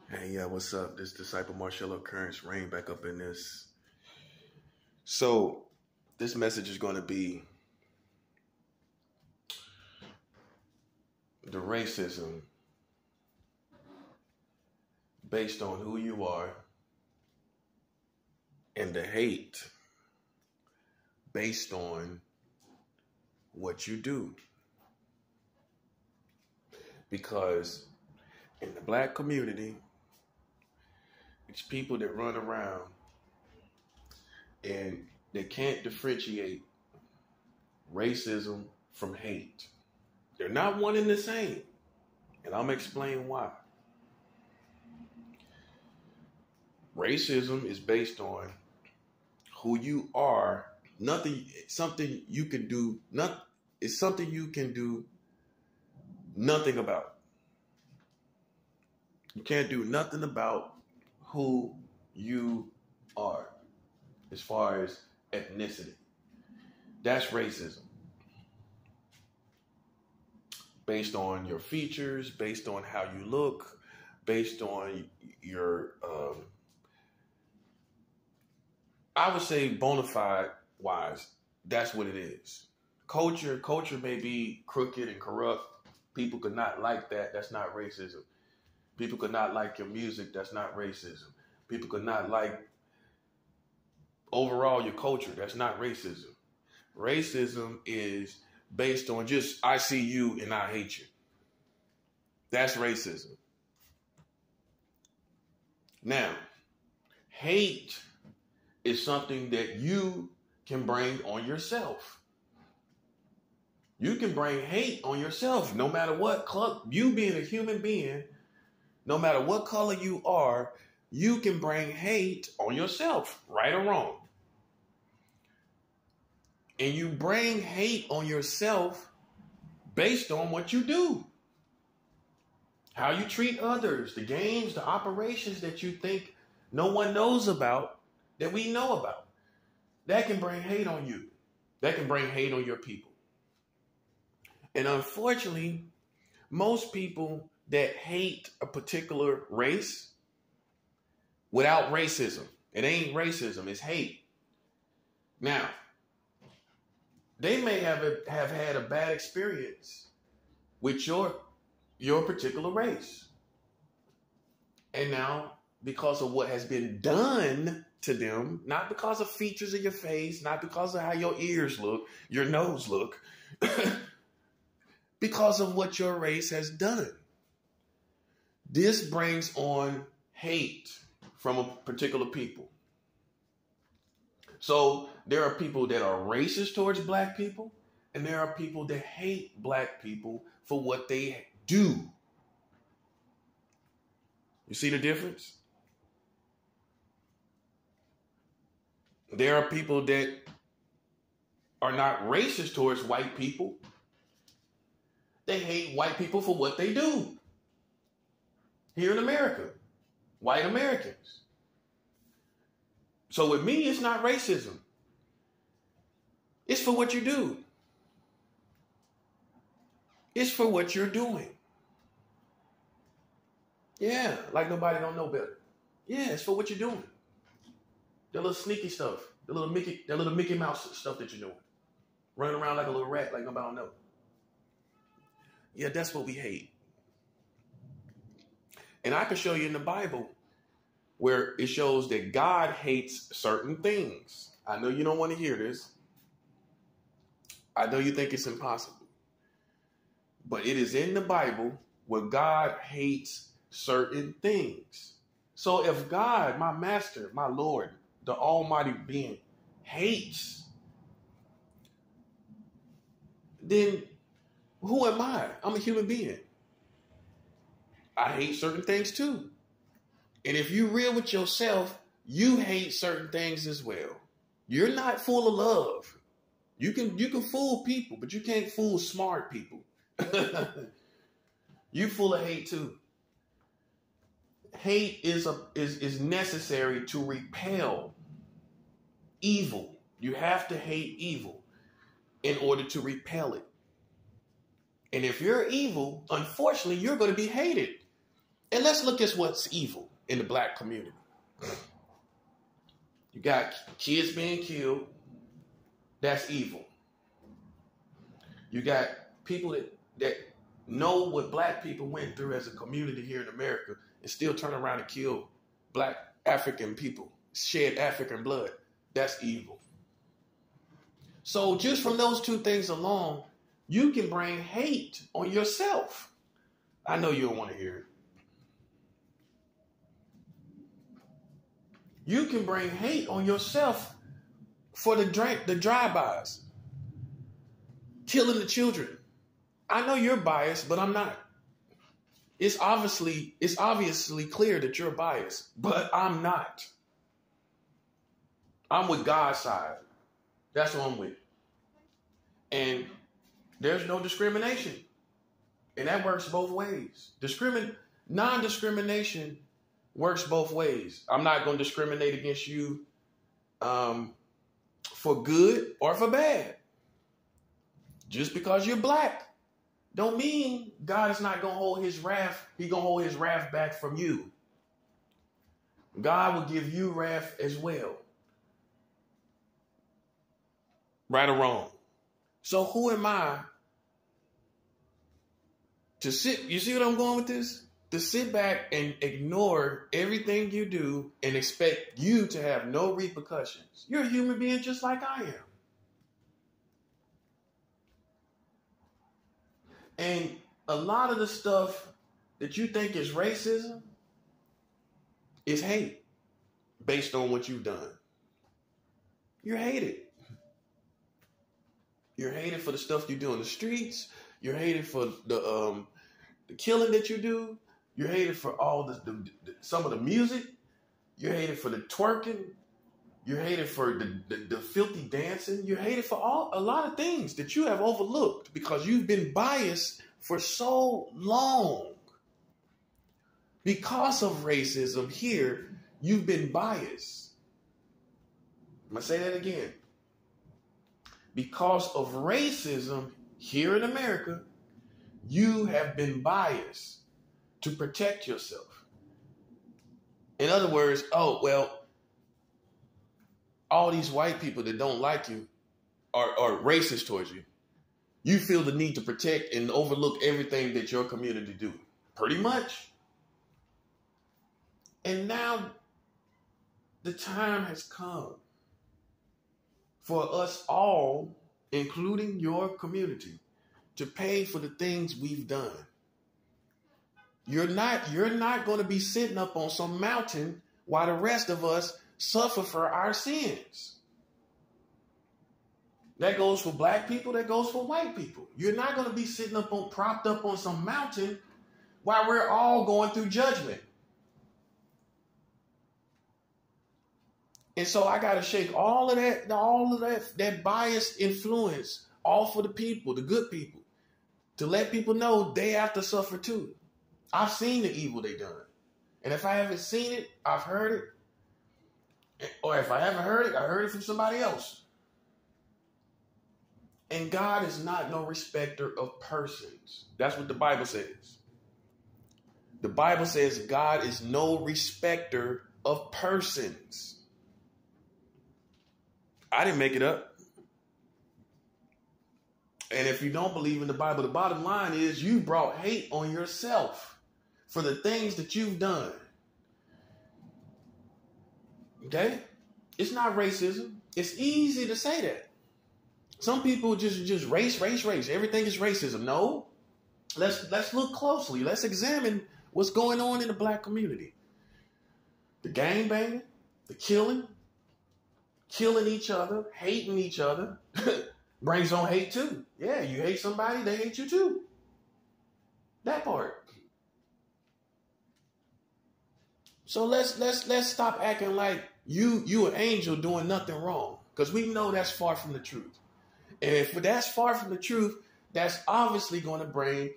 Hey, yeah, what's up? This Disciple Marshall Occurrence Rain back up in this. So, this message is going to be the racism based on who you are and the hate based on what you do. Because in the black community, it's people that run around and they can't differentiate racism from hate. They're not one and the same. And I'm going to explain why. Racism is based on who you are. Something you can do nothing about. You can't do nothing about who you are as far as ethnicity. That's racism. Based on your features, based on how you look, based on your, I would say bona fide wise, that's what it is. Culture may be crooked and corrupt. People could not like that. That's not racism. People could not like your music. That's not racism. People could not like overall your culture. That's not racism. Racism is based on just, I see you and I hate you. That's racism. Now, hate is something that you can bring on yourself. You can bring hate on yourself no matter what color, you being a human being, no matter what color you are, you can bring hate on yourself, right or wrong. And you bring hate on yourself based on what you do. How you treat others, the games, the operations that you think no one knows about, that we know about. That can bring hate on you. That can bring hate on your people. And unfortunately, most people that hate a particular race without racism, it ain't racism, it's hate. Now, they may have had a bad experience with your particular race. And now, because of what has been done to them, not because of features of your face, not because of how your ears look, your nose look, because of what your race has done. This brings on hate from a particular people. So there are people that are racist towards black people, and there are people that hate black people for what they do. You see the difference? There are people that are not racist towards white people. They hate white people for what they do. Here in America, white Americans. So with me, it's not racism. It's for what you do. It's for what you're doing. Yeah, like nobody don't know better. Yeah, it's for what you're doing. The little sneaky stuff, the little Mickey Mouse stuff that you're doing. Running around like a little rat like nobody don't know. Yeah, that's what we hate. And I can show you in the Bible where it shows that God hates certain things. I know you don't want to hear this. I know you think it's impossible. But it is in the Bible where God hates certain things. So if God, my master, my Lord, the almighty being, hates, then who am I? I'm a human being. I hate certain things too. And if you're real with yourself, you hate certain things as well. You're not full of love. You can fool people, but you can't fool smart people. You full of hate too. Hate is necessary to repel evil. You have to hate evil in order to repel it. And if you're evil, unfortunately, you're going to be hated. And let's look at what's evil in the black community. You got kids being killed. That's evil. You got people that know what black people went through as a community here in America and still turn around and kill black African people, shed African blood. That's evil. So just from those two things alone, you can bring hate on yourself. I know you don't want to hear it. You can bring hate on yourself for the drive-bys, killing the children. I know you're biased, but I'm not. It's obviously clear that you're biased, but I'm not. I'm with God's side. That's what I'm with. And there's no discrimination. And that works both ways. Non-discrimination works both ways. I'm not going to discriminate against you for good or for bad. Just because you're black don't mean God is not going to hold his wrath. He's going to hold his wrath back from you. God will give you wrath as well. Right or wrong. So who am I to sit? You see what I'm going with this? To sit back and ignore everything you do and expect you to have no repercussions. You're a human being just like I am. And a lot of the stuff that you think is racism is hate based on what you've done. You're hated. You're hated for the stuff you do in the streets. You're hated for the killing that you do. You're hated for all some of the music. You're hated for the twerking. You're hated for the filthy dancing. You're hated for a lot of things that you have overlooked because you've been biased for so long. Because of racism here, you've been biased. I'm going to say that again. Because of racism here in America, you have been biased to protect yourself. In other words, all these white people that don't like you are racist towards you. You feel the need to protect and overlook everything that your community do. Pretty much. And now the time has come for us all, including your community, to pay for the things we've done. You're not going to be sitting up on some mountain while the rest of us suffer for our sins. That goes for black people, that goes for white people. You're not going to be sitting propped up on some mountain while we're all going through judgment. And so I got to shake all of that biased influence off of the people, the good people, to let people know they have to suffer too. I've seen the evil they done. And if I haven't seen it, I've heard it. Or if I haven't heard it, I heard it from somebody else. And God is not no respecter of persons. That's what the Bible says. The Bible says God is no respecter of persons. I didn't make it up. And if you don't believe in the Bible, the bottom line is you brought hate on yourself for the things that you've done. Okay? It's not racism. It's easy to say that. Some people just race. Everything is racism. No. Let's look closely. Let's examine what's going on in the black community. The gangbanging, the killing each other, hating each other, brings on hate too. Yeah, you hate somebody, they hate you too. That part. So let's stop acting like you an angel doing nothing wrong, because we know that's far from the truth. And if that's far from the truth, that's obviously going to bring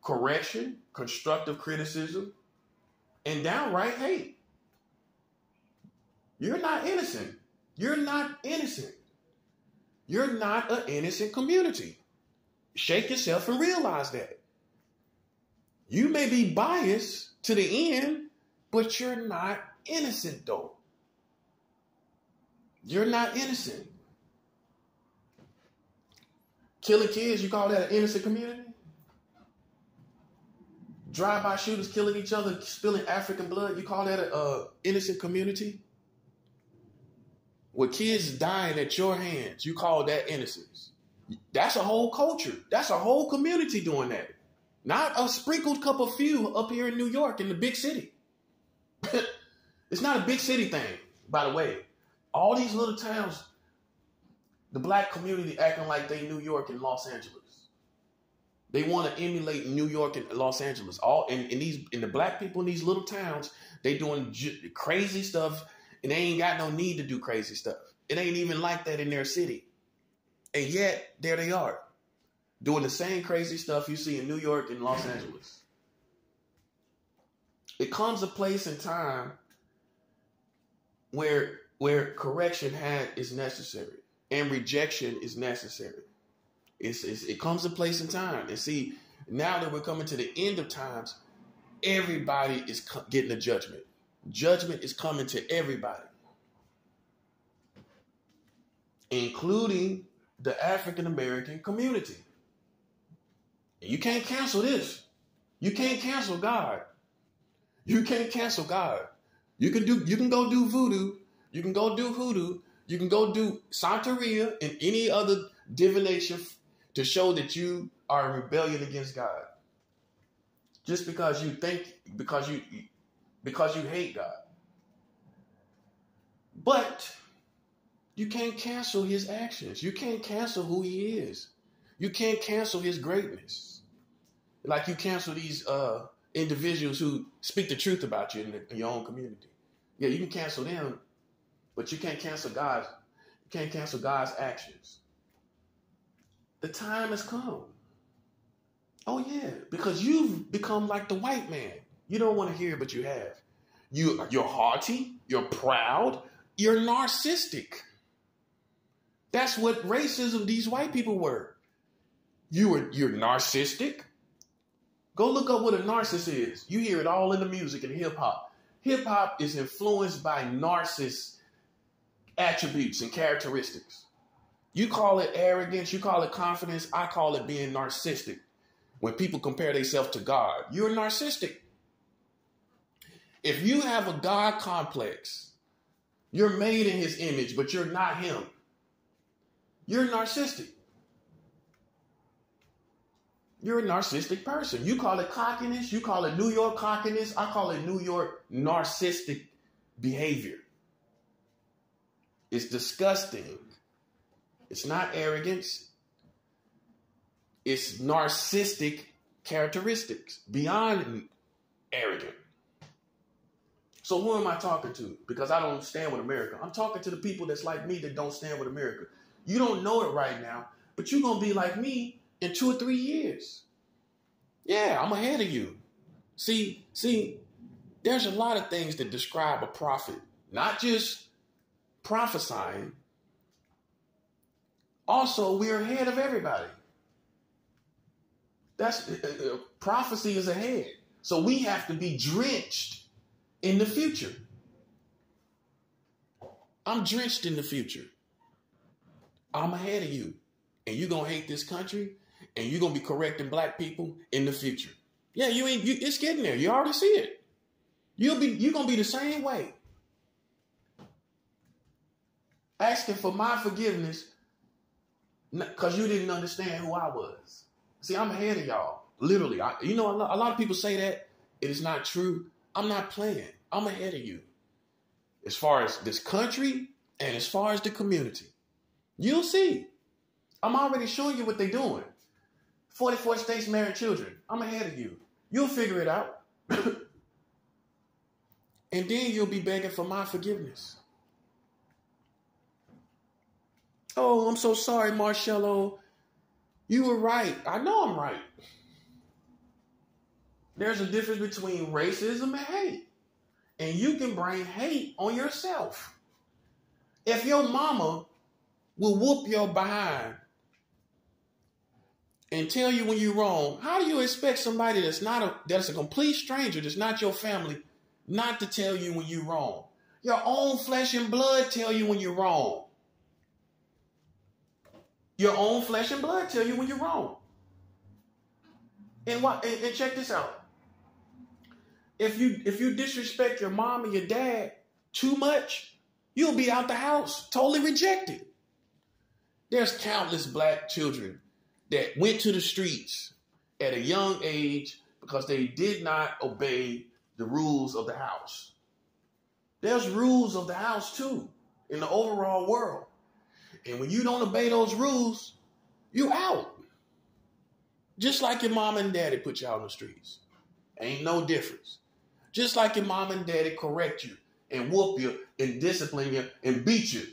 correction, constructive criticism, and downright hate. You're not innocent. You're not innocent. You're not an innocent community. Shake yourself and realize that. You may be biased to the end, but you're not innocent, though. You're not innocent. Killing kids, you call that an innocent community? Drive-by shooters killing each other, spilling African blood, you call that an innocent community? With kids dying at your hands, you call that innocence. That's a whole culture. That's a whole community doing that. Not a sprinkled couple few up here in New York in the big city. It's not a big city thing, by the way. All these little towns, the black community acting like they New York and Los Angeles. They want to emulate New York and Los Angeles. All in the black people in these little towns, they doing crazy stuff, and they ain't got no need to do crazy stuff. It ain't even like that in their city. And yet, there they are, doing the same crazy stuff you see in New York and Los Angeles. It comes a place and time where correction is necessary and rejection is necessary. It comes a place and time. And see, now that we're coming to the end of times, everybody is getting a judgment. Judgment is coming to everybody, including the African American community. And you can't cancel this. You can't cancel God. You can't cancel God. You can go do voodoo. You can go do hoodoo. You can go do Santeria and any other divination to show that you are in rebellion against God. Just because you hate God. But you can't cancel his actions. You can't cancel who he is. You can't cancel his greatness. Like you cancel these individuals who speak the truth about you in your own community. Yeah, you can cancel them, but you can't cancel God's. You can't cancel God's actions. The time has come. Oh yeah, because you've become like the white man. You don't want to hear it, but you have. You're haughty. You're proud. You're narcissistic. That's what racism these white people were. You're narcissistic. Go look up what a narcissist is. You hear it all in the music and hip hop. Hip hop is influenced by narcissist attributes and characteristics. You call it arrogance, you call it confidence, I call it being narcissistic. When people compare themselves to God, you're narcissistic. If you have a God complex, you're made in his image, but you're not him. You're narcissistic. You're a narcissistic person. You call it cockiness. You call it New York cockiness. I call it New York narcissistic behavior. It's disgusting. It's not arrogance. It's narcissistic characteristics beyond arrogant. So who am I talking to? Because I don't stand with America. I'm talking to the people that's like me that don't stand with America. You don't know it right now, but you're going to be like me in 2 or 3 years. Yeah, I'm ahead of you. See, there's a lot of things that describe a prophet, not just prophesying. Also, we're ahead of everybody. That's prophecy is ahead. So we have to be drenched in the future. I'm drenched in the future. I'm ahead of you. And you're going to hate this country. And you're going to be correcting black people in the future. Yeah, it's getting there. You already see it. You're going to be the same way. Asking for my forgiveness because you didn't understand who I was. See, I'm ahead of y'all. Literally. A lot of people say that. It is not true. I'm not playing. I'm ahead of you. As far as this country and as far as the community. You'll see. I'm already showing you what they're doing. 44 states marrying children. I'm ahead of you. You'll figure it out. And then you'll be begging for my forgiveness. Oh, I'm so sorry, Marcello. You were right. I know I'm right. There's a difference between racism and hate. And you can bring hate on yourself. If your mama will whoop your behind and tell you when you're wrong, how do you expect somebody that's a complete stranger, that's not your family, not to tell you when you're wrong? Your own flesh and blood tell you when you're wrong. Your own flesh and blood tell you when you're wrong. And check this out. If you disrespect your mom and your dad too much, you'll be out the house, totally rejected. There's countless black children that went to the streets at a young age because they did not obey the rules of the house. There's rules of the house too in the overall world. And when you don't obey those rules, you out. Just like your mom and daddy put you out on the streets. Ain't no difference. Just like your mom and daddy correct you and whoop you and discipline you and beat you.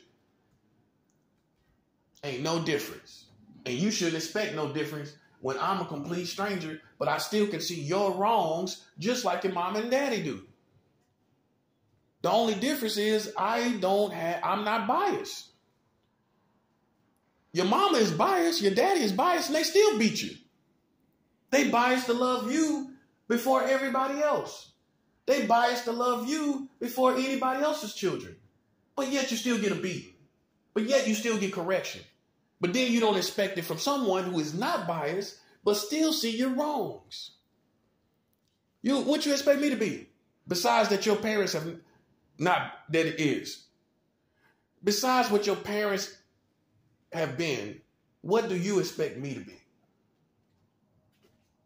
Ain't no difference. And you shouldn't expect no difference when I'm a complete stranger, but I still can see your wrongs just like your mom and daddy do. The only difference is I'm not biased. Your mama is biased, your daddy is biased, and they still beat you. They biased to love you before everybody else. They biased to love you before anybody else's children. But yet you still get a beating. But yet you still get correction. But then you don't expect it from someone who is not biased, but still see your wrongs. What you expect me to be? Besides that your parents have not, that it is. Besides what your parents have been, what do you expect me to be?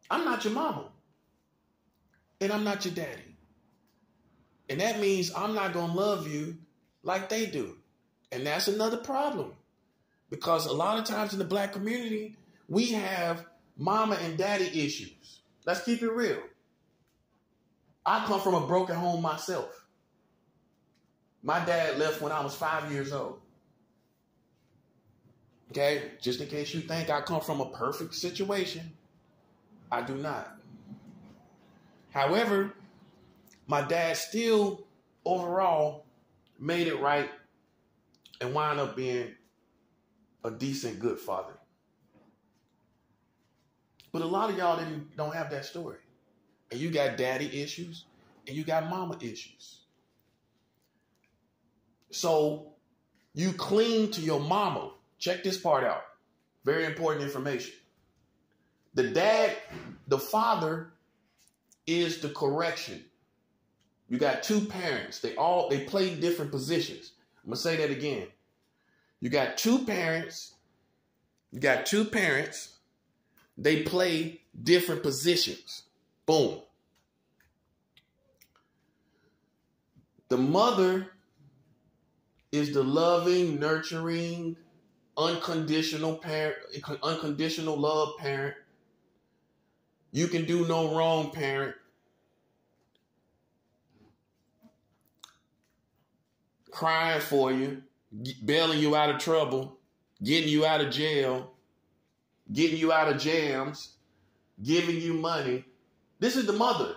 I'm not your mama. And I'm not your daddy. And that means I'm not going to love you like they do. And that's another problem. Because a lot of times in the black community, we have mama and daddy issues. Let's keep it real. I come from a broken home myself. My dad left when I was 5 years old. Okay, just in case you think I come from a perfect situation, I do not. However, my dad still overall made it right and wound up being a decent, good father. But a lot of y'all don't have that story. And you got daddy issues and you got mama issues. So you cling to your mama. Check this part out. Very important information. The father is the correction. You got two parents. They play different positions. I'm going to say that again. You got two parents. They play different positions. Boom. The mother is the loving, nurturing, unconditional parent, unconditional love parent. You can do no wrong parent. Crying for you, bailing you out of trouble, getting you out of jail, getting you out of jams, giving you money. This is the mother.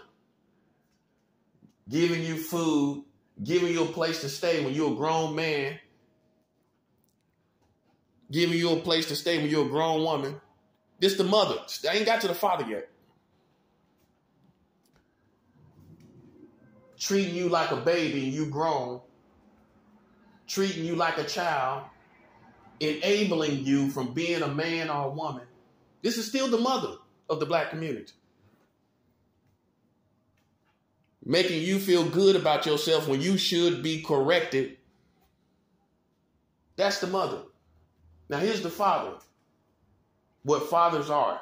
Giving you food, giving you a place to stay when you're a grown man, giving you a place to stay when you're a grown woman. This is the mother. I ain't got to the father yet. Treating you like a baby and you grown. Treating you like a child, enabling you from being a man or a woman. This is still the mother of the black community. Making you feel good about yourself when you should be corrected. That's the mother. Now here's the father. What fathers are.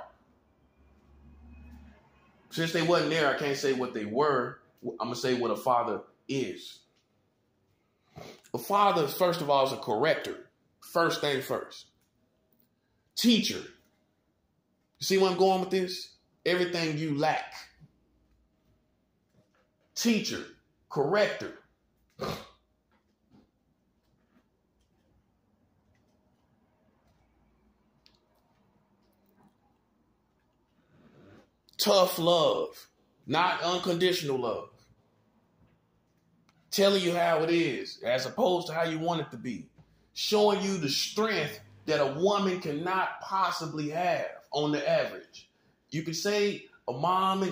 Since they wasn't there, I can't say what they were. I'm going to say what a father is. A father, first of all, is a corrector. First thing first. Teacher. You see where I'm going with this? Everything you lack. Teacher. Corrector. Tough love. Not unconditional love. Telling you how it is, as opposed to how you want it to be. Showing you the strength that a woman cannot possibly have. on the average. You could say a mom has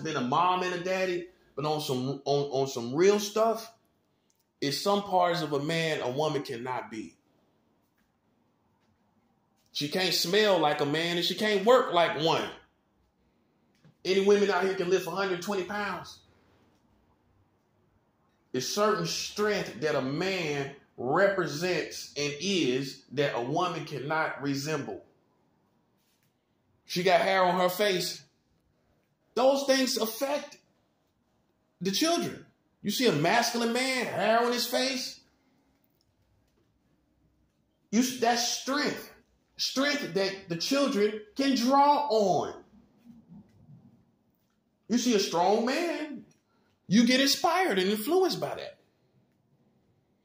been a mom and a daddy, but on some real stuff, it's some parts of a man a woman cannot be. She can't smell like a man and she can't work like one. Any women out here can lift 120 pounds. There's certain strength that a man represents and is that a woman cannot resemble. She got hair on her face. Those things affect the children. You see a masculine man, hair on his face. That's strength. Strength that the children can draw on. You see a strong man, you get inspired and influenced by that.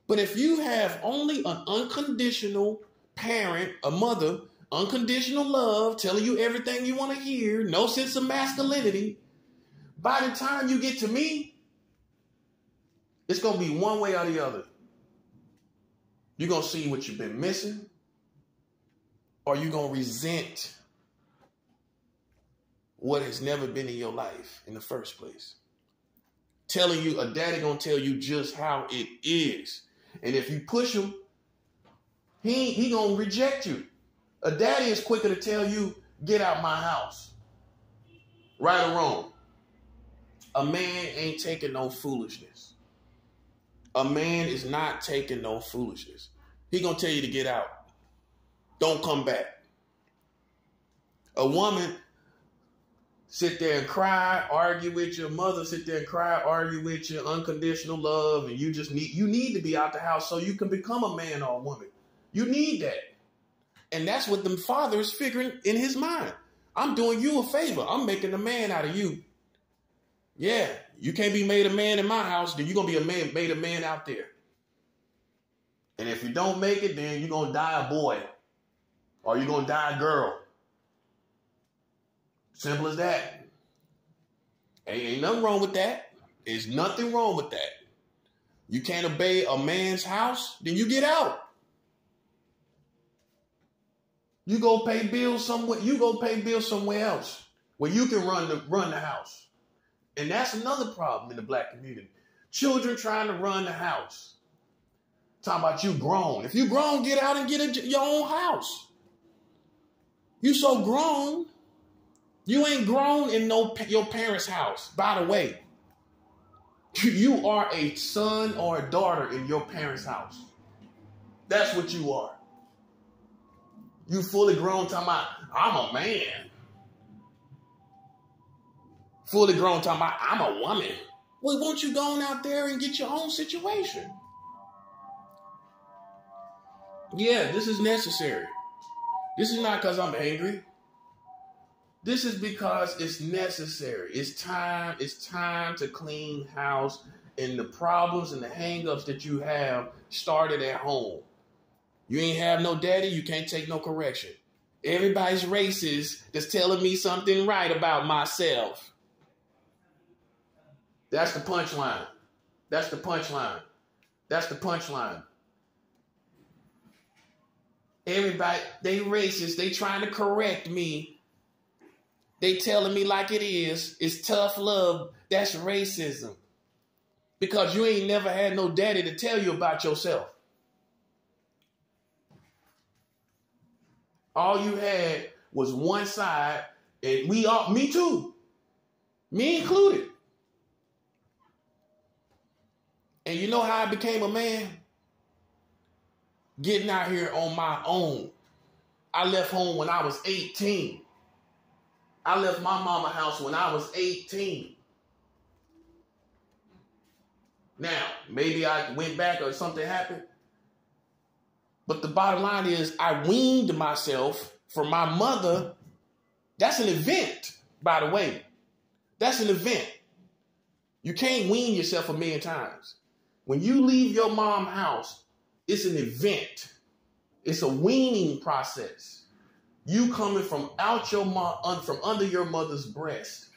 But if you have only an unconditional parent, a mother, unconditional love, telling you everything you want to hear, no sense of masculinity, by the time you get to me, it's going to be one way or the other. You're going to see what you've been missing, or you're going to resent what has never been in your life in the first place. Telling you, a daddy going to tell you just how it is. And if you push him, he going to reject you. A daddy is quicker to tell you, get out my house. Right or wrong. A man ain't taking no foolishness. A man is not taking no foolishness. He going to tell you to get out. Don't come back. A woman sit there and cry, argue with your mother, sit there and cry, argue with your unconditional love, and you need to be out the house so you can become a man or a woman. You need that. And that's what the father is figuring in his mind. I'm doing you a favor. I'm making a man out of you. Yeah, you can't be made a man in my house, then you're going to be made a man out there. And if you don't make it, then you're going to die a boy. Or you're going to die a girl. Simple as that. Ain't nothing wrong with that. There's nothing wrong with that. You can't obey a man's house, then you get out. You go pay bills somewhere. You go pay bills somewhere else where you can run the house. And that's another problem in the black community. Children trying to run the house. Talking about you grown. If you grown, get out and get your own house. You so grown. You ain't grown in your parents' house. By the way, you are a son or a daughter in your parents' house. That's what you are. You fully grown talking about, I'm a man. Fully grown talking about, I'm a woman. Well, won't you go on out there and get your own situation? Yeah, this is necessary. This is not because I'm angry. This is because it's necessary. It's time to clean house, and the problems and the hang-ups that you have started at home. You ain't have no daddy, you can't take no correction. Everybody's racist that's telling me something right about myself. That's the punchline. That's the punchline. That's the punchline. Everybody, they racist. They trying to correct me. They telling me like it is. It's tough love. That's racism. Because you ain't never had no daddy to tell you about yourself. All you had was one side, and me too. Me included. And you know how I became a man? Getting out here on my own. I left home when I was 18. I left my mama's house when I was 18. Now, maybe I went back or something happened. But the bottom line is I weaned myself from my mother. That's an event, by the way. That's an event. You can't wean yourself a million times. When you leave your mom's house, it's an event. It's a weaning process. You coming from from under your mother's breast.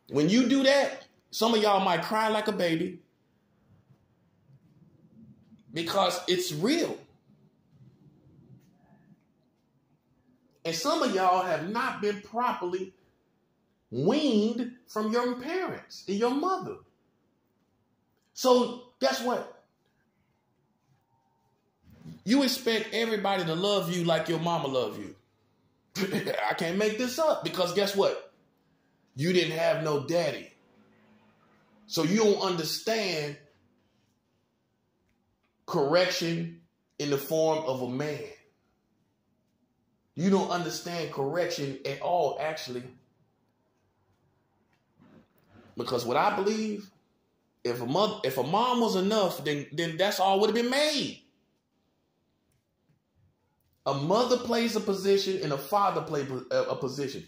When you do that, some of y'all might cry like a baby because it's real. And some of y'all have not been properly weaned from your parents and your mother. So guess what? You expect everybody to love you like your mama love you. I can't make this up, because guess what? You didn't have no daddy. So you don't understand correction in the form of a man. You don't understand correction at all, actually. Because what I believe, if a mom was enough, then that's all would have been made. A mother plays a position and a father plays a position.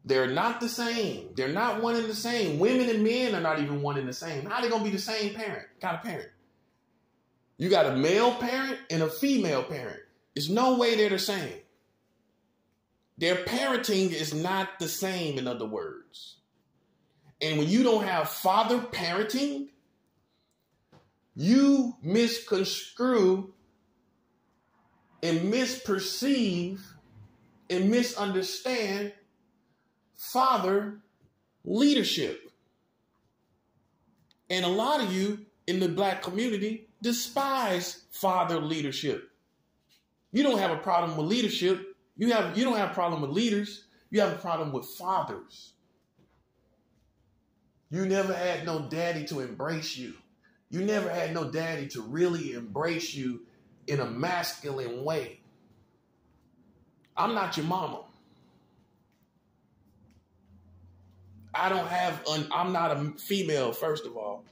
They're not the same. They're not one and the same. Women and men are not even one and the same. How are they going to be the same kind of parent? You got a male parent and a female parent. There's no way they're the same. Their parenting is not the same, in other words. And when you don't have father parenting, you misconstrue and misperceive and misunderstand father leadership. And a lot of you in the black community despise father leadership. You don't have a problem with leadership. You don't have a problem with leaders. You have a problem with fathers. You never had no daddy to embrace you. You never had no daddy to really embrace you in a masculine way. I'm not your mama. I'm not a female, first of all.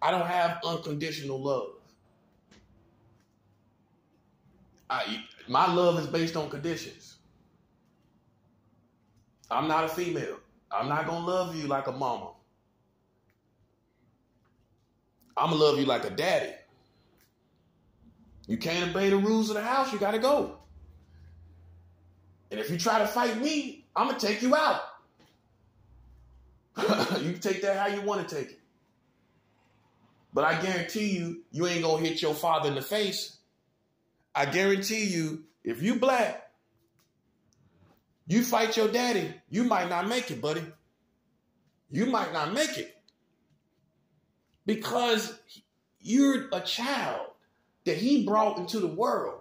I don't have unconditional love. My love is based on conditions. I'm not a female. I'm not going to love you like a mama. I'm going to love you like a daddy. You can't obey the rules of the house, you got to go. And if you try to fight me, I'm going to take you out. You can take that how you want to take it. But I guarantee you, you ain't going to hit your father in the face. I guarantee you, if you black, you fight your daddy, you might not make it, buddy. You might not make it. Because you're a child that he brought into the world.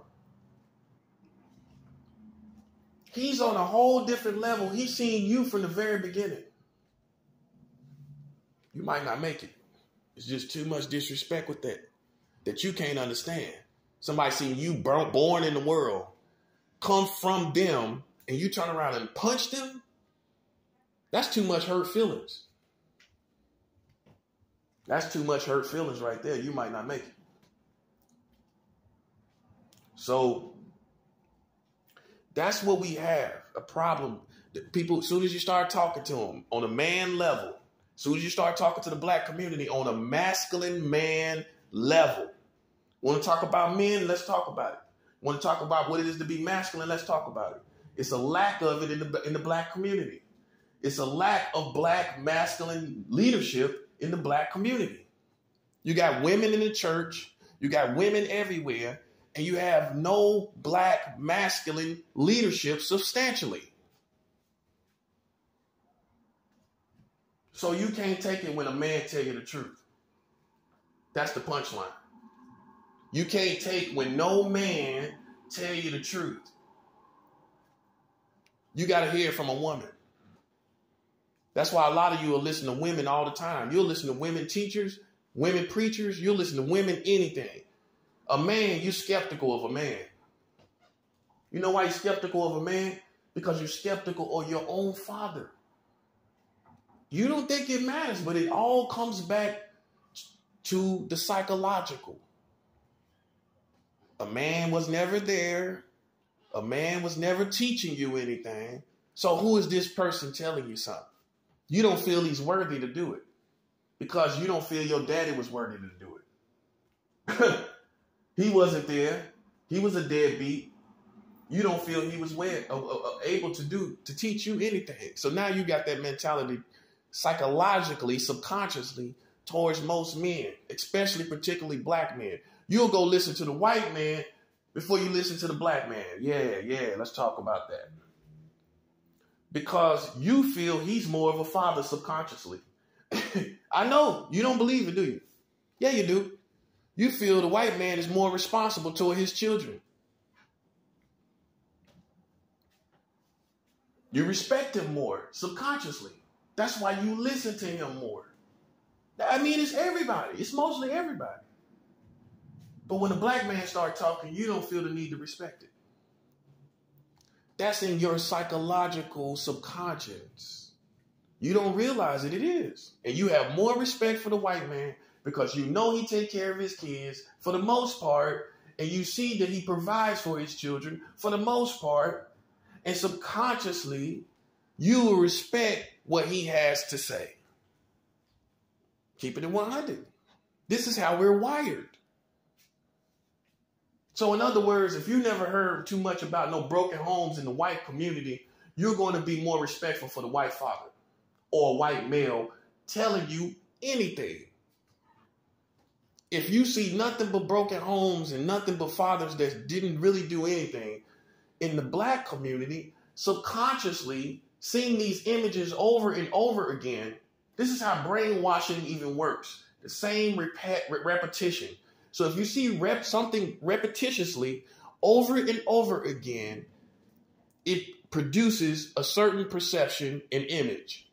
He's on a whole different level. He's seen you from the very beginning. You might not make it. It's just too much disrespect with that you can't understand. Somebody seen you born in the world, come from them, and you turn around and punch them? That's too much hurt feelings. That's too much hurt feelings right there. You might not make it. So that's what we have, a problem. People, as soon as you start talking to them on a man level, as soon as you start talking to the black community on a masculine man level, want to talk about men? Let's talk about it. Want to talk about what it is to be masculine? Let's talk about it. It's a lack of it in the black community. It's a lack of black masculine leadership in the black community. You got women in the church, you got women everywhere, and you have no black masculine leadership substantially. So you can't take it when a man tell you the truth. That's the punchline. You can't take when no man tell you the truth. You got to hear it from a woman. That's why a lot of you will listen to women all the time. You'll listen to women teachers, women preachers. You'll listen to women anything. A man, you're skeptical of a man. You know why you're skeptical of a man? Because you're skeptical of your own father. You don't think it matters, but it all comes back to the psychological. A man was never there. A man was never teaching you anything. So who is this person telling you something? You don't feel he's worthy to do it because you don't feel your daddy was worthy to do it. He wasn't there. He was a deadbeat. You don't feel he was able to teach you anything. So now you got that mentality psychologically, subconsciously towards most men, especially particularly black men. You'll go listen to the white man before you listen to the black man. Yeah, let's talk about that. Because you feel he's more of a father subconsciously. I know, you don't believe it, do you? Yeah, you do. You feel the white man is more responsible toward his children. You respect him more subconsciously. That's why you listen to him more. I mean, it's everybody. It's mostly everybody. But when the black man starts talking, you don't feel the need to respect it. That's in your psychological subconscious. You don't realize it is. And you have more respect for the white man because you know he takes care of his kids for the most part, and you see that he provides for his children for the most part, and subconsciously you will respect what he has to say. Keep it at 100. This is how we're wired. So in other words, if you never heard too much about no broken homes in the white community, you're going to be more respectful for the white father or a white male telling you anything. If you see nothing but broken homes and nothing but fathers that didn't really do anything in the black community, subconsciously seeing these images over and over again, this is how brainwashing even works. The same repetition. So if you see something repetitiously over and over again, it produces a certain perception and image.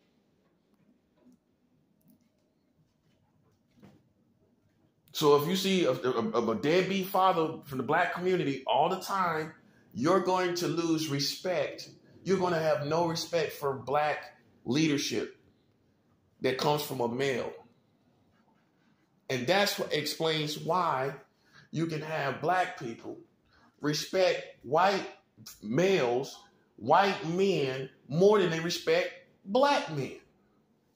So if you see a deadbeat father from the black community all the time, you're going to lose respect. You're going to have no respect for black leadership that comes from a male. And that's what explains why you can have black people respect white males, white men, more than they respect black men.